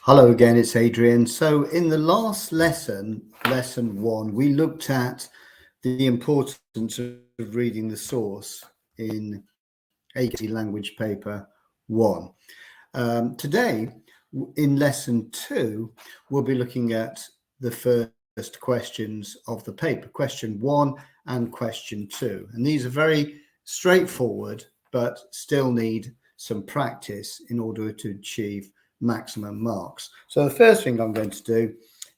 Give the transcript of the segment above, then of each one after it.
Hello again, it's Adrian. So in the last lesson, lesson 1, we looked at the importance of reading the source in AKC language paper 1. Today, in lesson 2, we'll be looking at the first questions of the paper, question 1 and question 2. And these are very straightforward, but still need some practice in order to achieve maximum marks. So the first thing I'm going to do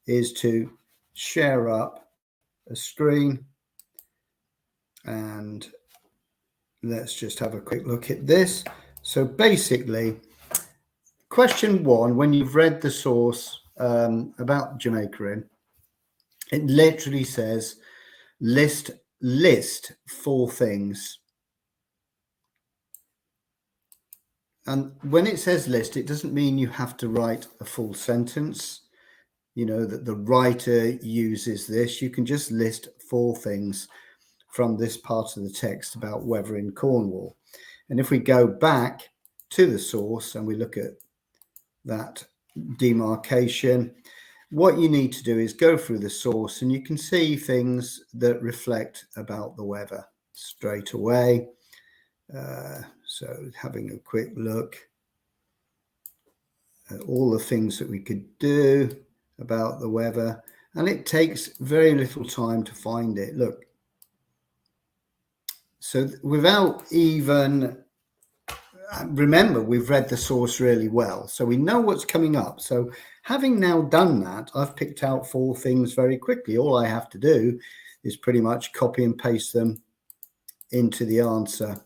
is to share up a screen, and let's just have a quick look at this. So basically, question 1, when you've read the source about Jamaica Inn, it literally says list 4 things. And when it says list, it doesn't mean you have to write a full sentence, you know, that the writer uses this. You can just list 4 things from this part of the text about weather in Cornwall. And if we go back to the source and we look at that demarcation, what you need to do is go through the source and you can see things that reflect about the weather straight away. So having a quick look at all the things that we could do about the weather, and it takes very little time to find it. Look, so without even, remember, we've read the source really well, so we know what's coming up. So having now done that, I've picked out 4 things very quickly. All I have to do is pretty much copy and paste them into the answer.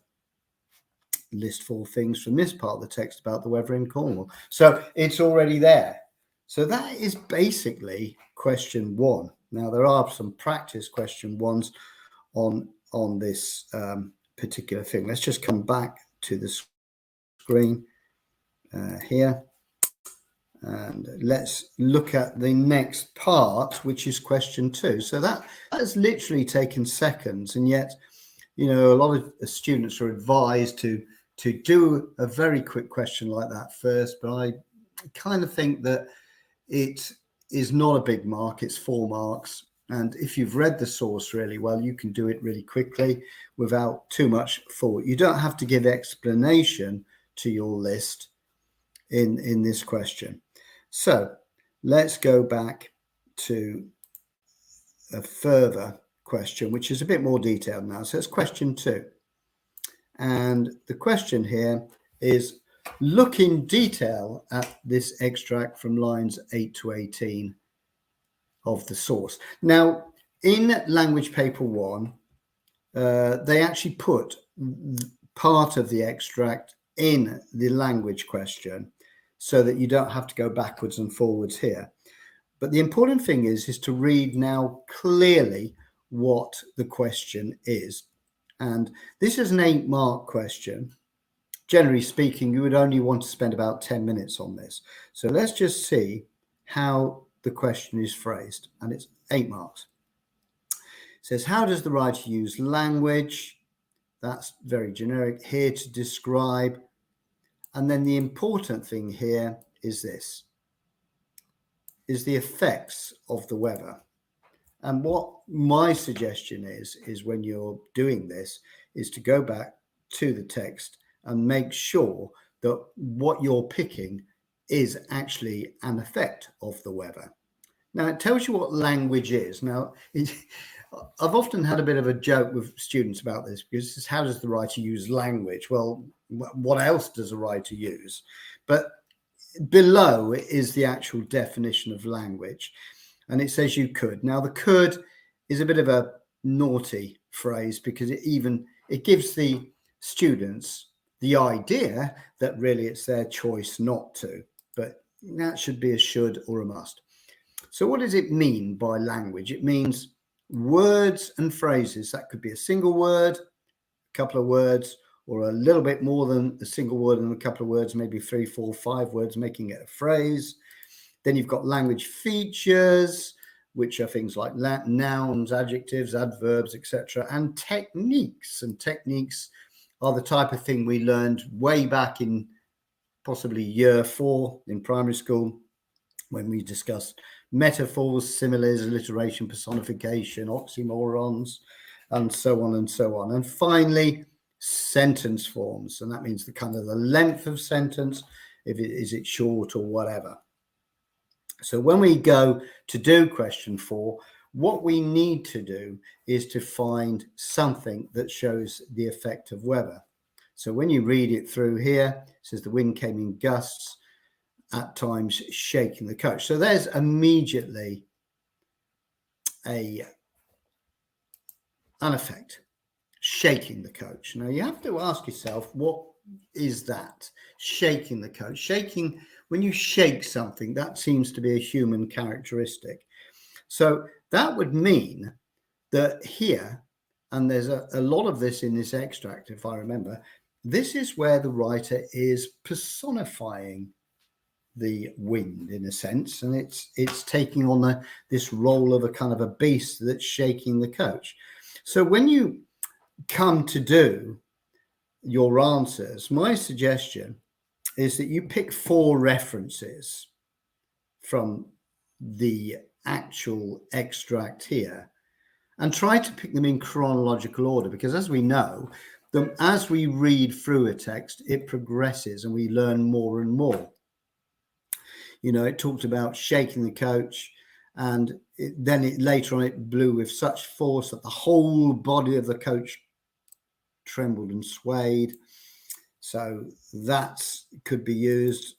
List 4 things from this part of the text about the weather in Cornwall. So it's already there. So that is basically question 1. Now there are some practice question 1s on this particular thing. Let's just come back to the screen here, and let's look at the next part, which is question 2. So that has literally taken seconds, and yet, you know, a lot of students are advised to do a very quick question like that first, but I kind of think that it is not a big mark. It's 4 marks. And if you've read the source really well, you can do it really quickly without too much thought. You don't have to give explanation to your list in this question. So let's go back to a further question, which is a bit more detailed now. So it's question 2. And the question here is, look in detail at this extract from lines 8 to 18 of the source. Now, in language paper 1, they actually put part of the extract in the language question so that you don't have to go backwards and forwards here. But the important thing is to read now clearly what the question is. And this is an 8-mark question. Generally speaking, you would only want to spend about 10 minutes on this. So let's just see how the question is phrased, and it's 8 marks. It says, how does the writer use language? That's very generic. Here to describe. And then the important thing here is this, is the effects of the weather. And what my suggestion is when you're doing this, is to go back to the text and make sure that what you're picking is actually an effect of the weather. Now, it tells you what language is. Now, I've often had a bit of a joke with students about this, because this is, how does the writer use language? Well, what else does a writer use? But below is the actual definition of language. And it says you could. Now, the could is a bit of a naughty phrase, because it gives the students the idea that really it's their choice not to, but that should be a should or a must. So what does it mean by language? It means words and phrases. That could be a single word, a couple of words, or a little bit more than a single word and a couple of words, maybe 3, 4, 5 words, making it a phrase. Then you've got language features, which are things like nouns, adjectives, adverbs, etc., and techniques. And techniques are the type of thing we learned way back in possibly year 4 in primary school. when we discussed metaphors, similes, alliteration, personification, oxymorons, and so on and so on. And finally, sentence forms, and that means the kind of the length of sentence, if it is it short or whatever. So when we go to do question 4, what we need to do is to find something that shows the effect of weather. So when you read it through here, it says the wind came in gusts, at times shaking the coach. So there's immediately an effect, shaking the coach. Now you have to ask yourself, what is that? Shaking the coach. Shaking, when you shake something, that seems to be a human characteristic. So that would mean that here, and there's a lot of this in this extract, if I remember, this is where the writer is personifying the wind in a sense, and it's taking on this role of a kind of a beast that's shaking the coach. So when you come to do your answers, my suggestion is that you pick 4 references from the actual extract here and try to pick them in chronological order, because as we know, as we read through a text, it progresses and we learn more and more. You know, it talked about shaking the coach, and later on it blew with such force that the whole body of the coach trembled and swayed. So that could be used.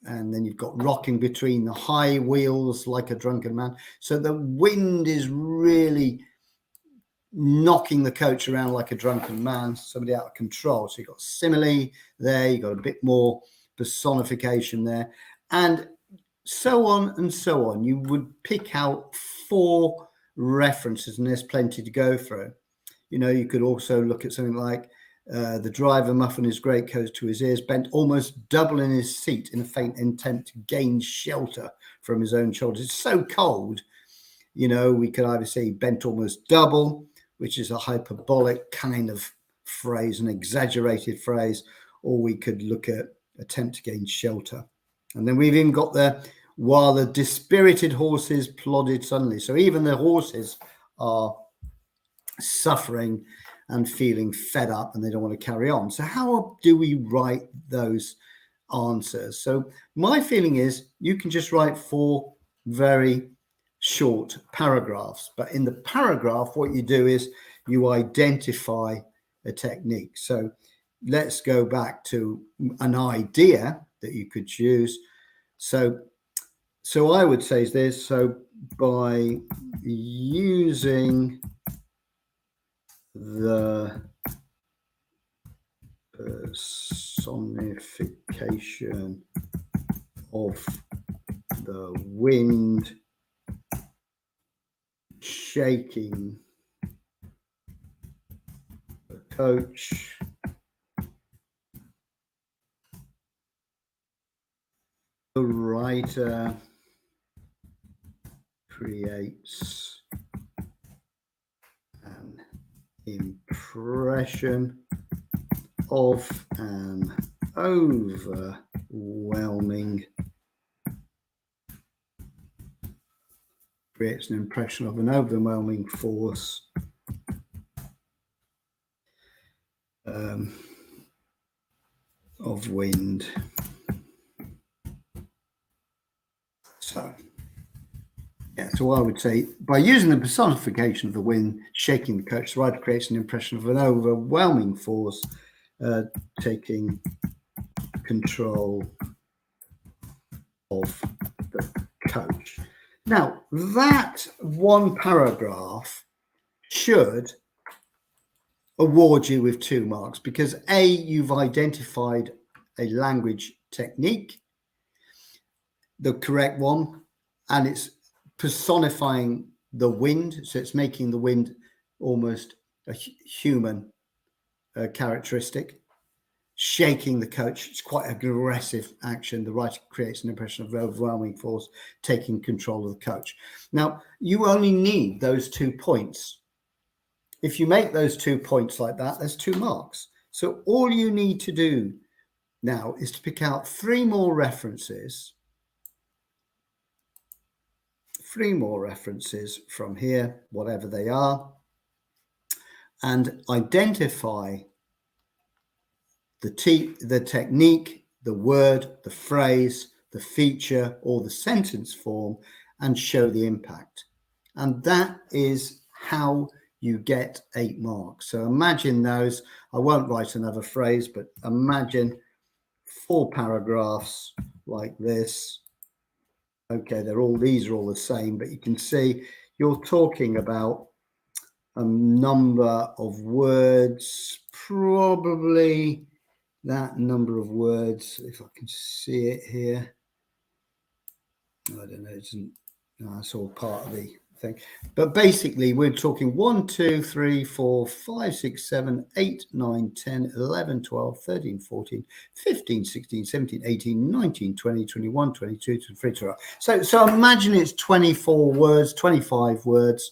And then you've got rocking between the high wheels like a drunken man. So the wind is really knocking the coach around like a drunken man, somebody out of control. So you've got simile there, you've got a bit more personification there, and so on and so on. You would pick out 4 references, and there's plenty to go through. You know, you could also look at something like the driver muffled his greatcoat to his ears, bent almost double in his seat in a faint attempt to gain shelter from his own shoulders. It's so cold. You know, we could either say bent almost double, which is a hyperbolic kind of phrase, an exaggerated phrase, or we could look at attempt to gain shelter. And then we've even got the while the dispirited horses plodded suddenly. So even the horses are suffering and feeling fed up, and they don't want to carry on. So how do we write those answers? So my feeling is you can just write 4 very short paragraphs, but in the paragraph, what you do is you identify a technique. So let's go back to an idea that you could choose. So I would say this. So by using the personification of the wind shaking the coach, the writer creates an impression of an overwhelming force of wind. So I would say by using the personification of the wind shaking the coach, the writer creates an impression of an overwhelming force taking control of the coach. Now, that one paragraph should award you with 2 marks, because A, you've identified a language technique, the correct one, and it's personifying the wind. So it's making the wind almost a human characteristic. Shaking the coach, it's quite aggressive action. The writer creates an impression of overwhelming force taking control of the coach. Now, you only need those 2 points. If you make those 2 points like that, there's 2 marks. So all you need to do now is to pick out 3 more references 3 more references from here, whatever they are, and identify the technique, the word, the phrase, the feature, or the sentence form, and show the impact. And that is how you get 8 marks. So imagine those. I won't write another phrase, but imagine 4 paragraphs like this. Okay, these are all the same, but you can see you're talking about a number of words, probably that number of words, if I can see it here. I don't know, it's all part of the thing. But basically, we're talking 1, 2, 3, 4, 5, 6, 7, 8, 9, 10, 11, 12, 13, 14, 15, 16, 17, 18, 19, 20, 21, 22, 23, 24. So imagine it's 24 words, 25 words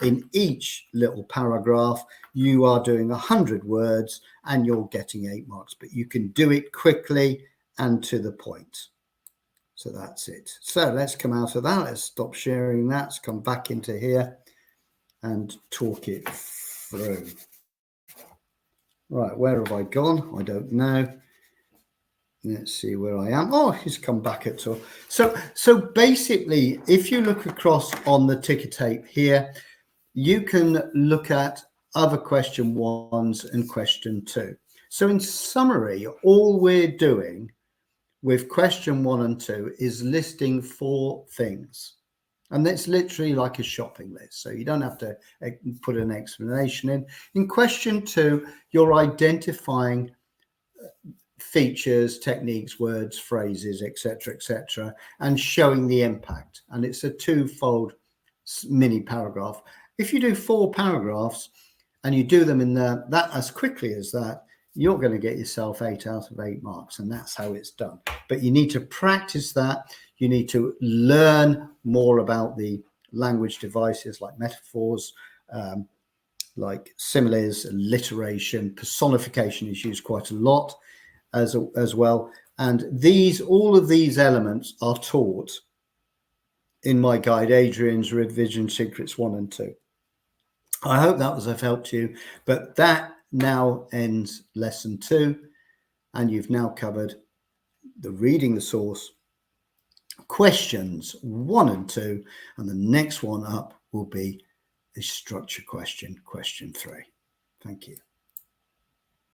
in each little paragraph. You are doing 100 words and you're getting 8 marks, but you can do it quickly and to the point. So that's it. So let's come out of that. Let's stop sharing that. Let's come back into here and talk it through. Right, where have I gone? I don't know. Let's see where I am. Oh, he's come back at all. So basically, if you look across on the ticker tape here, you can look at other question 1s and question 2. So in summary, all we're doing with question 1 and 2 is listing 4 things. And that's literally like a shopping list. So you don't have to put an explanation in. In question 2, you're identifying features, techniques, words, phrases, etc., and showing the impact. And it's a 2-fold mini paragraph. If you do 4 paragraphs and you do them in that as quickly as that, you're going to get yourself 8 out of 8 marks, and that's how it's done. But you need to practice that. You need to learn more about the language devices like metaphors, like similes, alliteration, personification is used quite a lot as well. And all of these elements are taught in my guide, Adrian's Revision Secrets 1 and 2. I hope that was of help to you, but that now ends lesson 2, and you've now covered the reading the source, questions 1 and 2, and the next one up will be a structure question, question 3. Thank you.